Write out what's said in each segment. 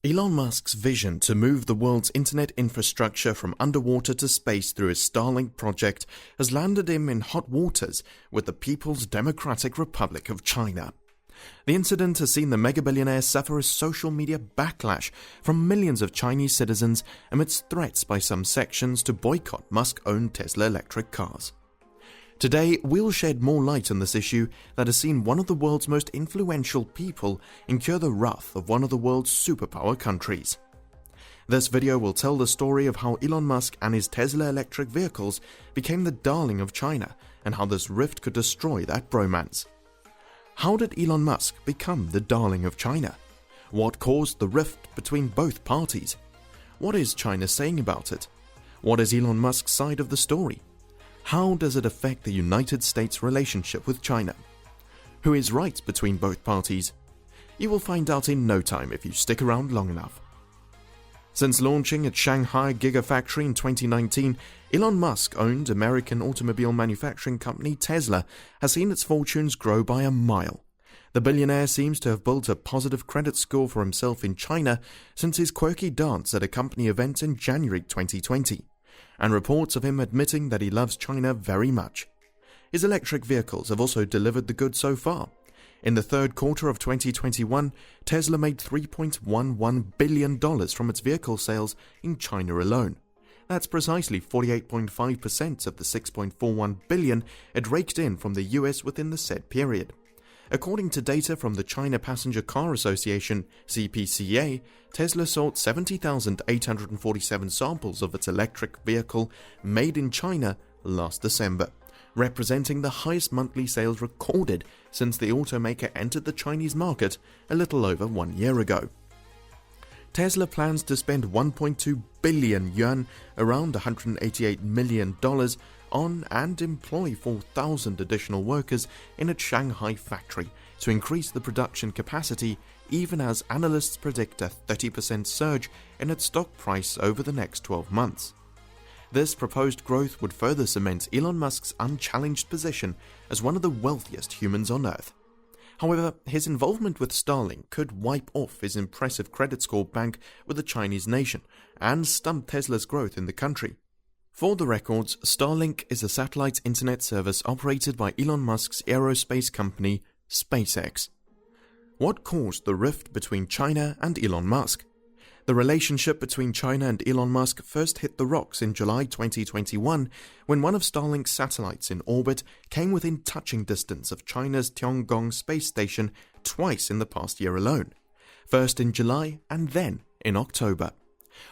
Elon Musk's vision to move the world's internet infrastructure from underwater to space through his Starlink project has landed him in hot waters with the People's Democratic Republic of China. The incident has seen the mega-billionaire suffer a social media backlash from millions of Chinese citizens amidst threats by some sections to boycott Musk-owned Tesla electric cars. Today, we'll shed more light on this issue that has seen one of the world's most influential people incur the wrath of one of the world's superpower countries. This video will tell the story of how Elon Musk and his Tesla electric vehicles became the darling of China and how this rift could destroy that bromance. How did Elon Musk become the darling of China? What caused the rift between both parties? What is China saying about it? What is Elon Musk's side of the story? How does it affect the United States' relationship with China? Who is right between both parties? You will find out in no time if you stick around long enough. Since launching its Shanghai Gigafactory in 2019, Elon Musk-owned American automobile manufacturing company Tesla has seen its fortunes grow by a mile. The billionaire seems to have built a positive credit score for himself in China since his quirky dance at a company event in January 2020. And reports of him admitting that he loves China very much. His electric vehicles have also delivered the goods so far. In the third quarter of 2021, Tesla made $3.11 billion from its vehicle sales in China alone. That's precisely 48.5% of the $6.41 billion it raked in from the US within the said period. According to data from the China Passenger Car Association, CPCA, Tesla sold 70,847 samples of its electric vehicle made in China last December, representing the highest monthly sales recorded since the automaker entered the Chinese market a little over 1 year ago. Tesla plans to spend 1.2 billion yuan, around $188 million, on and employ 4,000 additional workers in its Shanghai factory to increase the production capacity, even as analysts predict a 30% surge in its stock price over the next 12 months. This proposed growth would further cement Elon Musk's unchallenged position as one of the wealthiest humans on Earth. However, his involvement with Starlink could wipe off his impressive credit score bank with the Chinese nation and stump Tesla's growth in the country. For the records, Starlink is a satellite internet service operated by Elon Musk's aerospace company, SpaceX. What caused the rift between China and Elon Musk? The relationship between China and Elon Musk first hit the rocks in July 2021 when one of Starlink's satellites in orbit came within touching distance of China's Tiangong space station twice in the past year alone, first in July and then in October.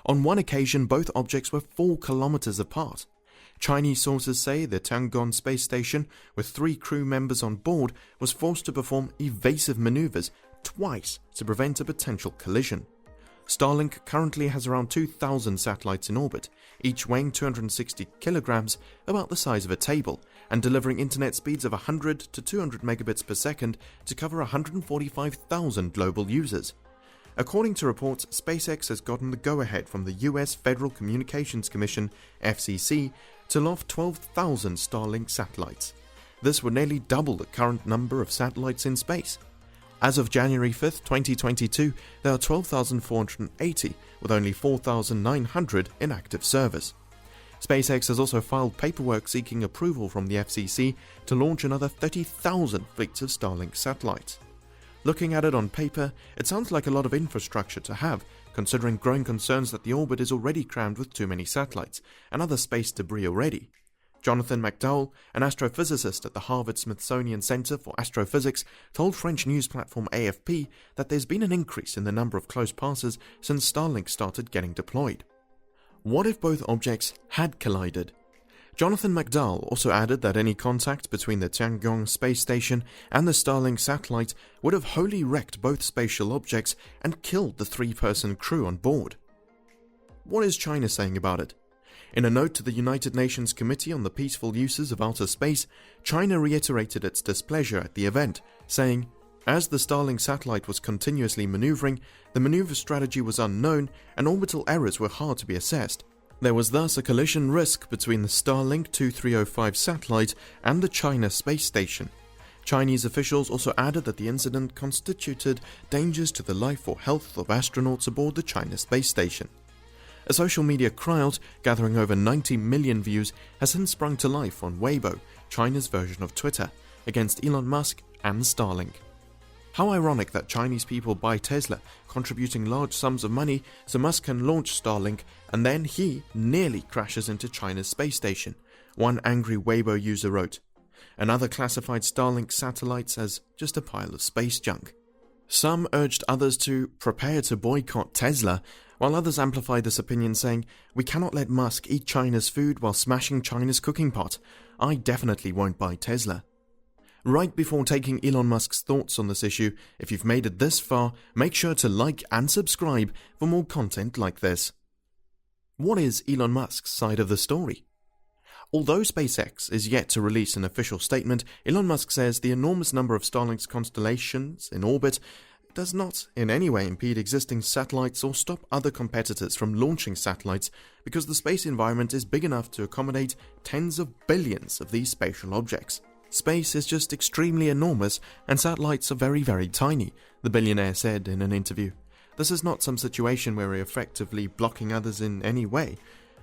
On one occasion, both objects were 4 kilometers apart. Chinese sources say the Tiangong space station, with 3 crew members on board, was forced to perform evasive maneuvers twice to prevent a potential collision. Starlink currently has around 2,000 satellites in orbit, each weighing 260 kilograms, about the size of a table, and delivering internet speeds of 100 to 200 megabits per second to cover 145,000 global users. According to reports, SpaceX has gotten the go-ahead from the US Federal Communications Commission, FCC, to loft 12,000 Starlink satellites. This would nearly double the current number of satellites in space. As of January 5, 2022, there are 12,480, with only 4,900 in active service. SpaceX has also filed paperwork seeking approval from the FCC to launch another 30,000 fleets of Starlink satellites. Looking at it on paper, it sounds like a lot of infrastructure to have, considering growing concerns that the orbit is already crammed with too many satellites and other space debris already. Jonathan McDowell, an astrophysicist at the Harvard-Smithsonian Center for Astrophysics, told French news platform AFP that there's been an increase in the number of close passes since Starlink started getting deployed. What if both objects had collided? Jonathan McDowell also added that any contact between the Tiangong space station and the Starlink satellite would have wholly wrecked both spatial objects and killed the 3-person crew on board. What is China saying about it? In a note to the United Nations Committee on the Peaceful Uses of Outer Space, China reiterated its displeasure at the event, saying, "As the Starlink satellite was continuously maneuvering, the maneuver strategy was unknown and orbital errors were hard to be assessed. There was thus a collision risk between the Starlink 2305 satellite and the China space station. Chinese officials also added that the incident constituted dangers to the life or health of astronauts aboard the China space station. A social media crowd, gathering over 90 million views, has since sprung to life on Weibo, China's version of Twitter, against Elon Musk and Starlink. How ironic that Chinese people buy Tesla, contributing large sums of money so Musk can launch Starlink, and then he nearly crashes into China's space station, one angry Weibo user wrote. Another classified Starlink satellites as just a pile of space junk. Some urged others to prepare to boycott Tesla, while others amplified this opinion saying, "We cannot let Musk eat China's food while smashing China's cooking pot. I definitely won't buy Tesla." Right before taking Elon Musk's thoughts on this issue, if you've made it this far, make sure to like and subscribe for more content like this. What is Elon Musk's side of the story? Although SpaceX is yet to release an official statement, Elon Musk says the enormous number of Starlink's constellations in orbit does not in any way impede existing satellites or stop other competitors from launching satellites because the space environment is big enough to accommodate tens of billions of these spatial objects. Space is just extremely enormous and satellites are very, very tiny, the billionaire said in an interview. This is not some situation where we're effectively blocking others in any way.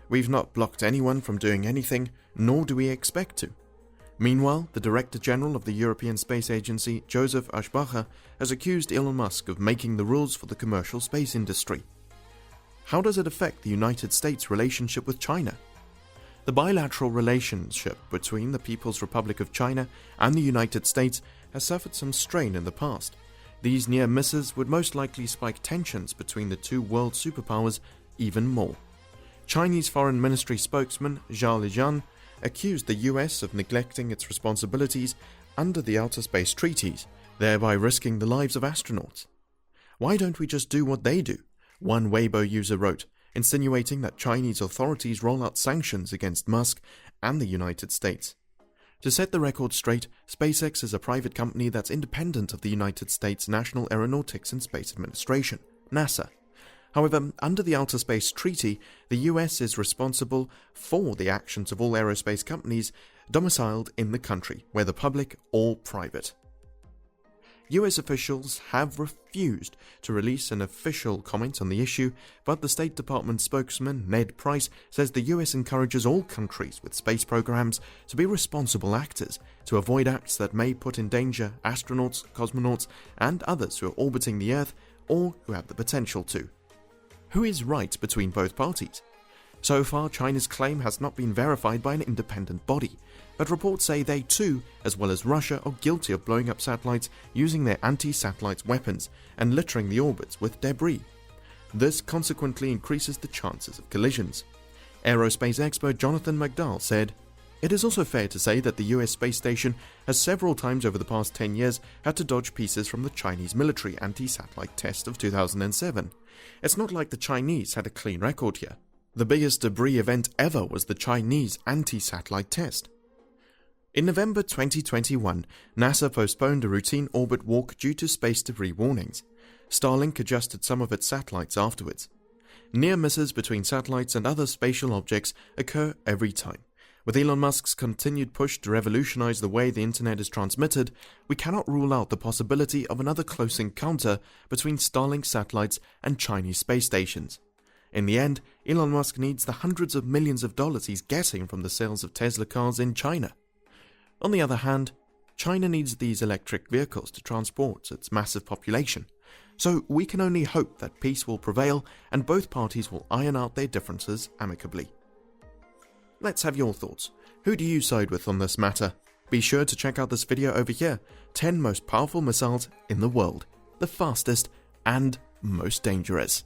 We've not blocked anyone from doing anything, nor do we expect to. Meanwhile, the Director General of the European Space Agency, Joseph Aschbacher, has accused Elon Musk of making the rules for the commercial space industry. How does it affect the United States' relationship with China? The bilateral relationship between the People's Republic of China and the United States has suffered some strain in the past. These near misses would most likely spike tensions between the two world superpowers even more. Chinese Foreign Ministry spokesman Zhao Lijian accused the US of neglecting its responsibilities under the Outer Space Treaties, thereby risking the lives of astronauts. "Why don't we just do what they do?" one Weibo user wrote, insinuating that Chinese authorities roll out sanctions against Musk and the United States. To set the record straight, SpaceX is a private company that's independent of the United States National Aeronautics and Space Administration, NASA. However, under the Outer Space Treaty, the US is responsible for the actions of all aerospace companies domiciled in the country, whether public or private. US officials have refused to release an official comment on the issue, but the State Department spokesman Ned Price says the US encourages all countries with space programs to be responsible actors to avoid acts that may put in danger astronauts, cosmonauts, and others who are orbiting the Earth or who have the potential to. Who is right between both parties? So far, China's claim has not been verified by an independent body, but reports say they too, as well as Russia, are guilty of blowing up satellites using their anti-satellite weapons and littering the orbits with debris. This consequently increases the chances of collisions. Aerospace expert Jonathan McDowell said, "It is also fair to say that the US space station has several times over the past 10 years had to dodge pieces from the Chinese military anti-satellite test of 2007. It's not like the Chinese had a clean record here. The biggest debris event ever was the Chinese anti-satellite test." In November 2021, NASA postponed a routine orbit walk due to space debris warnings. Starlink adjusted some of its satellites afterwards. Near misses between satellites and other spatial objects occur every time. With Elon Musk's continued push to revolutionize the way the internet is transmitted, we cannot rule out the possibility of another close encounter between Starlink satellites and Chinese space stations. In the end, Elon Musk needs the hundreds of millions of dollars he's getting from the sales of Tesla cars in China. On the other hand, China needs these electric vehicles to transport its massive population. So we can only hope that peace will prevail and both parties will iron out their differences amicably. Let's have your thoughts. Who do you side with on this matter? Be sure to check out this video over here, 10 most powerful missiles in the world, the fastest and most dangerous.